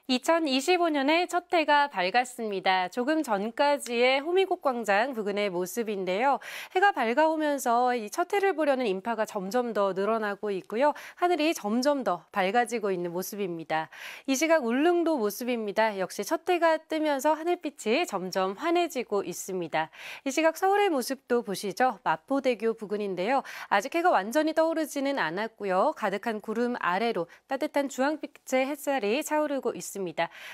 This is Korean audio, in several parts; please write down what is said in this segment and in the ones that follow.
2025년의 첫 해가 밝았습니다. 조금 전까지의 호미곶 광장 부근의 모습인데요. 해가 밝아오면서 이 첫 해를 보려는 인파가 점점 더 늘어나고 있고요. 하늘이 점점 더 밝아지고 있는 모습입니다. 이 시각 울릉도 모습입니다. 역시 첫 해가 뜨면서 하늘빛이 점점 환해지고 있습니다. 이 시각 서울의 모습도 보시죠. 마포대교 부근인데요. 아직 해가 완전히 떠오르지는 않았고요. 가득한 구름 아래로 따뜻한 주황빛의 햇살이 차오르고 있습니다.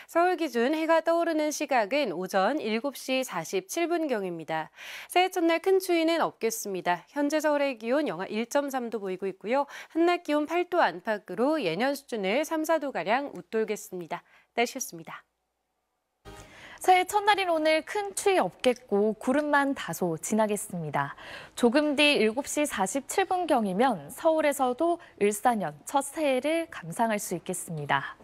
서울 기준 해가 떠오르는 시각은 오전 7시 47분경입니다. 새해 첫날 큰 추위는 없겠습니다. 현재 서울의 기온 영하 1.3도 보이고 있고요. 한낮 기온 8도 안팎으로 예년 수준을 3, 4도가량 웃돌겠습니다. 날씨였습니다. 새해 첫날인 오늘 큰 추위 없겠고 구름만 다소 지나겠습니다. 조금 뒤 7시 47분경이면 서울에서도 을사년 첫 새해를 감상할 수 있겠습니다.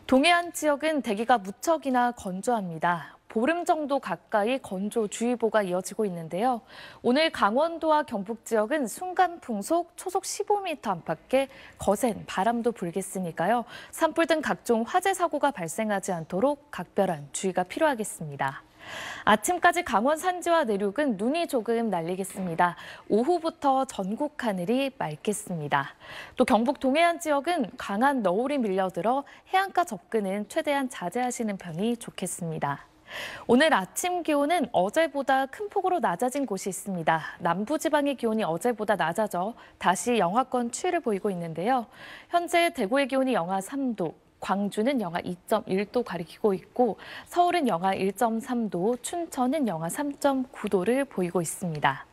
동해안 지역은 대기가 무척이나 건조합니다. 보름 정도 가까이 건조주의보가 이어지고 있는데요. 오늘 강원도와 경북 지역은 순간풍속 초속 15m 안팎의 거센 바람도 불겠으니까요. 산불 등 각종 화재 사고가 발생하지 않도록 각별한 주의가 필요하겠습니다. 아침까지 강원 산지와 내륙은 눈이 조금 날리겠습니다. 오후부터 전국 하늘이 맑겠습니다. 또 경북 동해안 지역은 강한 너울이 밀려들어 해안가 접근은 최대한 자제하시는 편이 좋겠습니다. 오늘 아침 기온은 어제보다 큰 폭으로 낮아진 곳이 있습니다. 남부지방의 기온이 어제보다 낮아져 다시 영하권 추위를 보이고 있는데요. 현재 대구의 기온이 영하 3도, 광주는 영하 2.1도 가리키고 있고 서울은 영하 1.3도, 춘천은 영하 3.9도를 보이고 있습니다.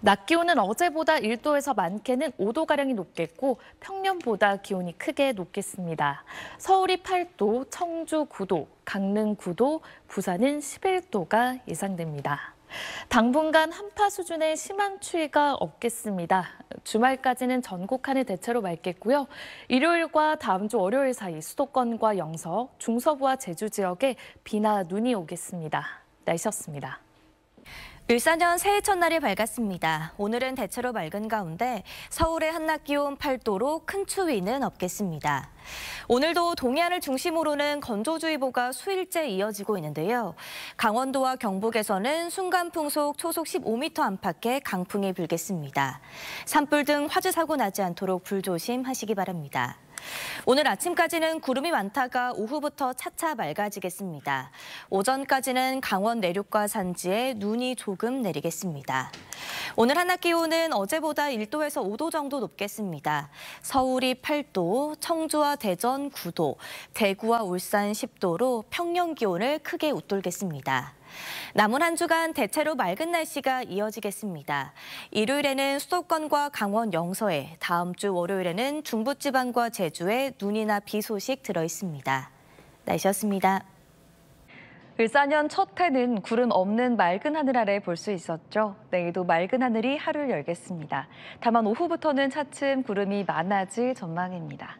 낮 기온은 어제보다 1도에서 많게는 5도가량이 높겠고 평년보다 기온이 크게 높겠습니다. 서울이 8도, 청주 9도, 강릉 9도, 부산은 11도가 예상됩니다. 당분간 한파 수준의 심한 추위가 없겠습니다. 주말까지는 전국 하늘 대체로 맑겠고요. 일요일과 다음 주 월요일 사이 수도권과 영서, 중서부와 제주 지역에 비나 눈이 오겠습니다. 날씨였습니다. 을사년 새해 첫날이 밝았습니다. 오늘은 대체로 맑은 가운데 서울의 한낮 기온 8도로 큰 추위는 없겠습니다. 오늘도 동해안을 중심으로는 건조주의보가 수일째 이어지고 있는데요. 강원도와 경북에서는 순간풍속 초속 15m 안팎의 강풍이 불겠습니다. 산불 등 화재 사고 나지 않도록 불조심하시기 바랍니다. 오늘 아침까지는 구름이 많다가 오후부터 차차 맑아지겠습니다. 오전까지는 강원 내륙과 산지에 눈이 조금 내리겠습니다. 오늘 한낮 기온은 어제보다 1도에서 5도 정도 높겠습니다. 서울이 8도, 청주와 대전 9도, 대구와 울산 10도로 평년 기온을 크게 웃돌겠습니다. 남은 한 주간 대체로 맑은 날씨가 이어지겠습니다. 일요일에는 수도권과 강원 영서에, 다음 주 월요일에는 중부지방과 제주에 눈이나 비 소식 들어있습니다. 날씨였습니다. 을사년 첫 해는 구름 없는 맑은 하늘 아래 볼 수 있었죠. 내일도 맑은 하늘이 하루를 열겠습니다. 다만 오후부터는 차츰 구름이 많아질 전망입니다.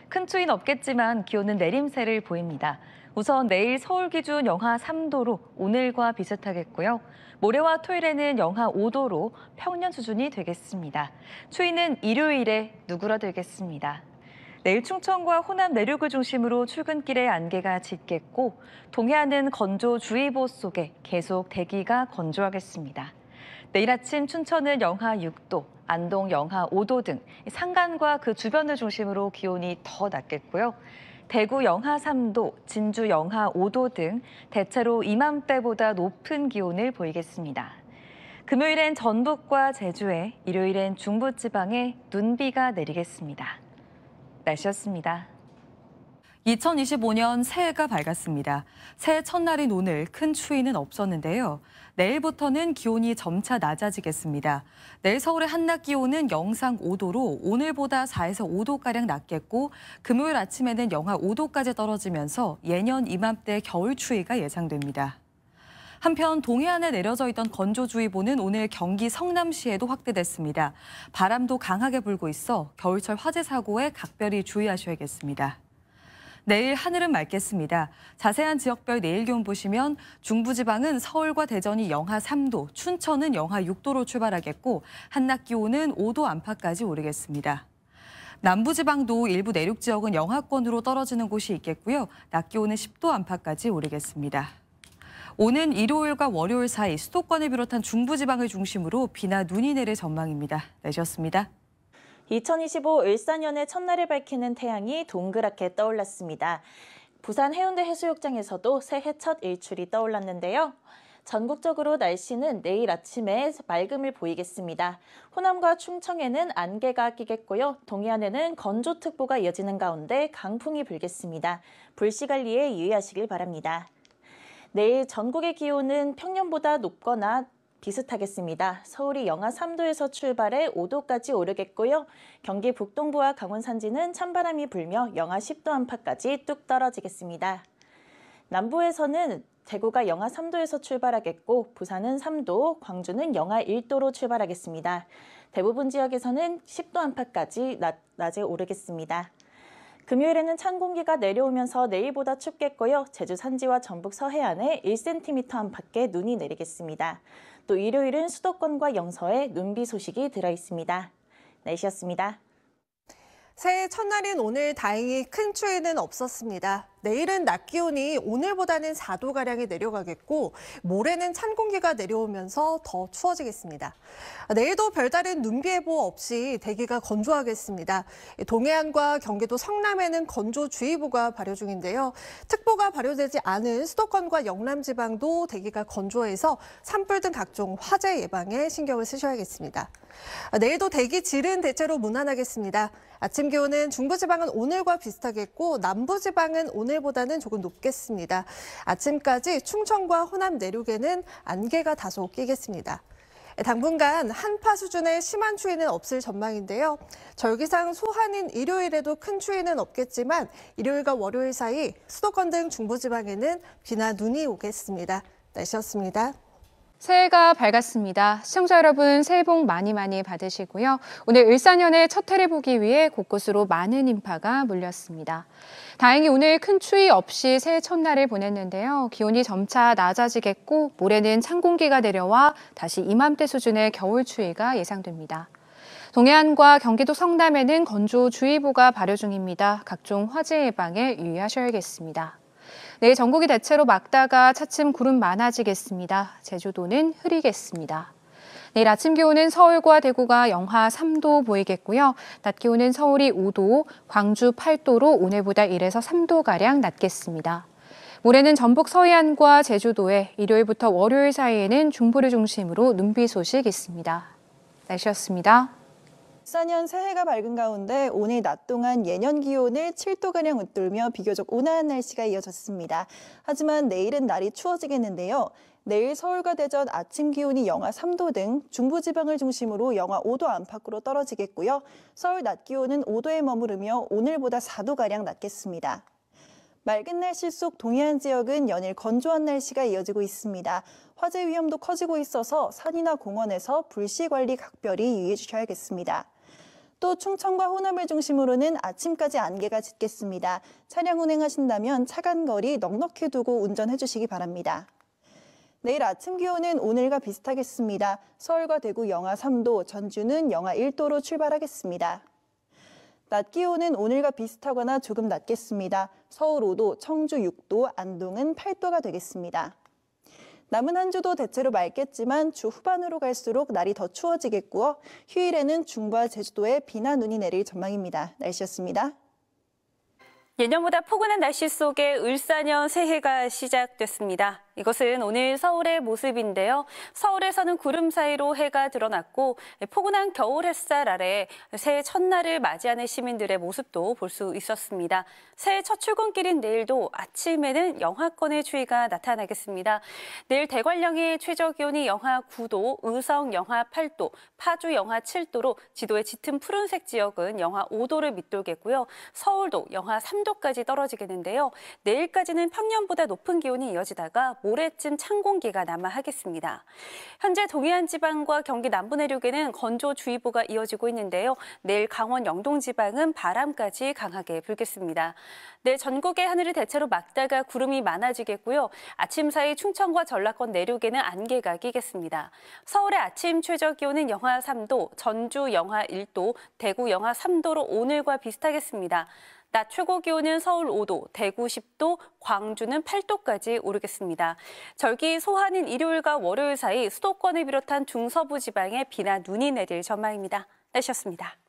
큰 추위는 없겠지만 기온은 내림세를 보입니다. 우선 내일 서울 기준 영하 3도로 오늘과 비슷하겠고요. 모레와 토요일에는 영하 5도로 평년 수준이 되겠습니다. 추위는 일요일에 누그러들겠습니다. 내일 충청과 호남 내륙을 중심으로 출근길에 안개가 짙겠고 동해안은 건조주의보 속에 계속 대기가 건조하겠습니다. 내일 아침 춘천은 영하 6도, 안동 영하 5도 등 산간과 그 주변을 중심으로 기온이 더 낮겠고요. 대구 영하 3도, 진주 영하 5도 등 대체로 이맘때보다 높은 기온을 보이겠습니다. 금요일엔 전북과 제주에, 일요일엔 중부지방에 눈비가 내리겠습니다. 날씨였습니다. 2025년 새해가 밝았습니다. 새해 첫날인 오늘 큰 추위는 없었는데요. 내일부터는 기온이 점차 낮아지겠습니다. 내일 서울의 한낮 기온은 영상 5도로 오늘보다 4에서 5도가량 낮겠고 금요일 아침에는 영하 5도까지 떨어지면서 예년 이맘때 겨울 추위가 예상됩니다. 한편 동해안에 내려져 있던 건조주의보는 오늘 경기 성남시에도 확대됐습니다. 바람도 강하게 불고 있어 겨울철 화재 사고에 각별히 주의하셔야겠습니다. 내일 하늘은 맑겠습니다. 자세한 지역별 내일 기온 보시면 중부지방은 서울과 대전이 영하 3도, 춘천은 영하 6도로 출발하겠고 한낮 기온은 5도 안팎까지 오르겠습니다. 남부지방도 일부 내륙 지역은 영하권으로 떨어지는 곳이 있겠고요. 낮 기온은 10도 안팎까지 오르겠습니다. 오는 일요일과 월요일 사이 수도권을 비롯한 중부지방을 중심으로 비나 눈이 내릴 전망입니다. 날씨였습니다. 2025 을사년의 첫날을 밝히는 태양이 동그랗게 떠올랐습니다. 부산 해운대 해수욕장에서도 새해 첫 일출이 떠올랐는데요. 전국적으로 날씨는 내일 아침에 맑음을 보이겠습니다. 호남과 충청에는 안개가 끼겠고요. 동해안에는 건조특보가 이어지는 가운데 강풍이 불겠습니다. 불씨 관리에 유의하시길 바랍니다. 내일 전국의 기온은 평년보다 높거나 비슷하겠습니다. 서울이 영하 3도에서 출발해 5도까지 오르겠고요. 경기 북동부와 강원 산지는 찬바람이 불며 영하 10도 안팎까지 뚝 떨어지겠습니다. 남부에서는 대구가 영하 3도에서 출발하겠고 부산은 3도, 광주는 영하 1도로 출발하겠습니다. 대부분 지역에서는 10도 안팎까지 낮에 오르겠습니다. 금요일에는 찬 공기가 내려오면서 내일보다 춥겠고요. 제주 산지와 전북 서해안에 1cm 안팎의 눈이 내리겠습니다. 또 일요일은 수도권과 영서에 눈비 소식이 들어있습니다. 날씨였습니다. 새해 첫날인 오늘 다행히 큰 추위는 없었습니다. 내일은 낮 기온이 오늘보다는 4도가량이 내려가겠고 모레는 찬 공기가 내려오면서 더 추워지겠습니다. 내일도 별다른 눈비 예보 없이 대기가 건조하겠습니다. 동해안과 경기도 성남에는 건조주의보가 발효 중인데요. 특보가 발효되지 않은 수도권과 영남 지방도 대기가 건조해서 산불 등 각종 화재 예방에 신경을 쓰셔야겠습니다. 내일도 대기 질은 대체로 무난하겠습니다. 아침 기온은 중부지방은 오늘과 비슷하겠고 남부지방은 오늘보다는 조금 높겠습니다. 아침까지 충청과 호남 내륙에는 안개가 다소 끼겠습니다. 당분간 한파 수준의 심한 추위는 없을 전망인데요. 절기상 소한인 일요일에도 큰 추위는 없겠지만 일요일과 월요일 사이 수도권 등 중부지방에는 비나 눈이 오겠습니다. 날씨였습니다. 새해가 밝았습니다. 시청자 여러분 새해 복 많이 받으시고요. 오늘 을사년의 첫 해를 보기 위해 곳곳으로 많은 인파가 몰렸습니다. 다행히 오늘 큰 추위 없이 새해 첫날을 보냈는데요. 기온이 점차 낮아지겠고 모레는 찬 공기가 내려와 다시 이맘때 수준의 겨울 추위가 예상됩니다. 동해안과 경기도 성남에는 건조주의보가 발효 중입니다. 각종 화재 예방에 유의하셔야겠습니다. 내일 전국이 대체로 맑다가 차츰 구름 많아지겠습니다. 제주도는 흐리겠습니다. 내일 아침 기온은 서울과 대구가 영하 3도 보이겠고요. 낮 기온은 서울이 5도, 광주 8도로 오늘보다 1에서 3도가량 낮겠습니다. 모레는 전북 서해안과 제주도에 일요일부터 월요일 사이에는 중부를 중심으로 눈비 소식 있습니다. 날씨였습니다. 을사년 새해가 밝은 가운데 오늘 낮 동안 예년 기온을 7도가량 웃돌며 비교적 온화한 날씨가 이어졌습니다. 하지만 내일은 날이 추워지겠는데요. 내일 서울과 대전 아침 기온이 영하 3도 등 중부지방을 중심으로 영하 5도 안팎으로 떨어지겠고요. 서울 낮 기온은 5도에 머무르며 오늘보다 4도가량 낮겠습니다. 맑은 날씨 속 동해안 지역은 연일 건조한 날씨가 이어지고 있습니다. 화재 위험도 커지고 있어서 산이나 공원에서 불씨 관리 각별히 유의해 주셔야겠습니다. 또 충청과 호남을 중심으로는 아침까지 안개가 짙겠습니다. 차량 운행하신다면 차간 거리 넉넉히 두고 운전해 주시기 바랍니다. 내일 아침 기온은 오늘과 비슷하겠습니다. 서울과 대구 영하 3도, 전주는 영하 1도로 출발하겠습니다. 낮 기온은 오늘과 비슷하거나 조금 낮겠습니다. 서울 5도, 청주 6도, 안동은 8도가 되겠습니다. 남은 한 주도 대체로 맑겠지만 주 후반으로 갈수록 날이 더 추워지겠고요. 휴일에는 중부와 제주도에 비나 눈이 내릴 전망입니다. 날씨였습니다. 예년보다 포근한 날씨 속에 을사년 새해가 시작됐습니다. 이것은 오늘 서울의 모습인데요. 서울에서는 구름 사이로 해가 드러났고 포근한 겨울 햇살 아래 새해 첫날을 맞이하는 시민들의 모습도 볼 수 있었습니다. 새해 첫 출근길인 내일도 아침에는 영하권의 추위가 나타나겠습니다. 내일 대관령의 최저기온이 영하 9도, 의성 영하 8도, 파주 영하 7도로 지도의 짙은 푸른색 지역은 영하 5도를 밑돌겠고요. 서울도 영하 3도까지 떨어지겠는데요. 내일까지는 평년보다 높은 기온이 이어지다가 모레쯤 찬 공기가 남하하겠습니다. 현재 동해안 지방과 경기 남부 내륙에는 건조주의보가 이어지고 있는데요. 내일 강원 영동 지방은 바람까지 강하게 불겠습니다. 내일 전국의 하늘이 대체로 맑다가 구름이 많아지겠고요. 아침 사이 충청과 전라권 내륙에는 안개가 끼겠습니다. 서울의 아침 최저 기온은 영하 3도, 전주 영하 1도, 대구 영하 3도로 오늘과 비슷하겠습니다. 낮 최고 기온은 서울 5도, 대구 10도, 광주는 8도까지 오르겠습니다. 절기 소환인 일요일과 월요일 사이 수도권을 비롯한 중서부 지방에 비나 눈이 내릴 전망입니다. 날씨였습니다.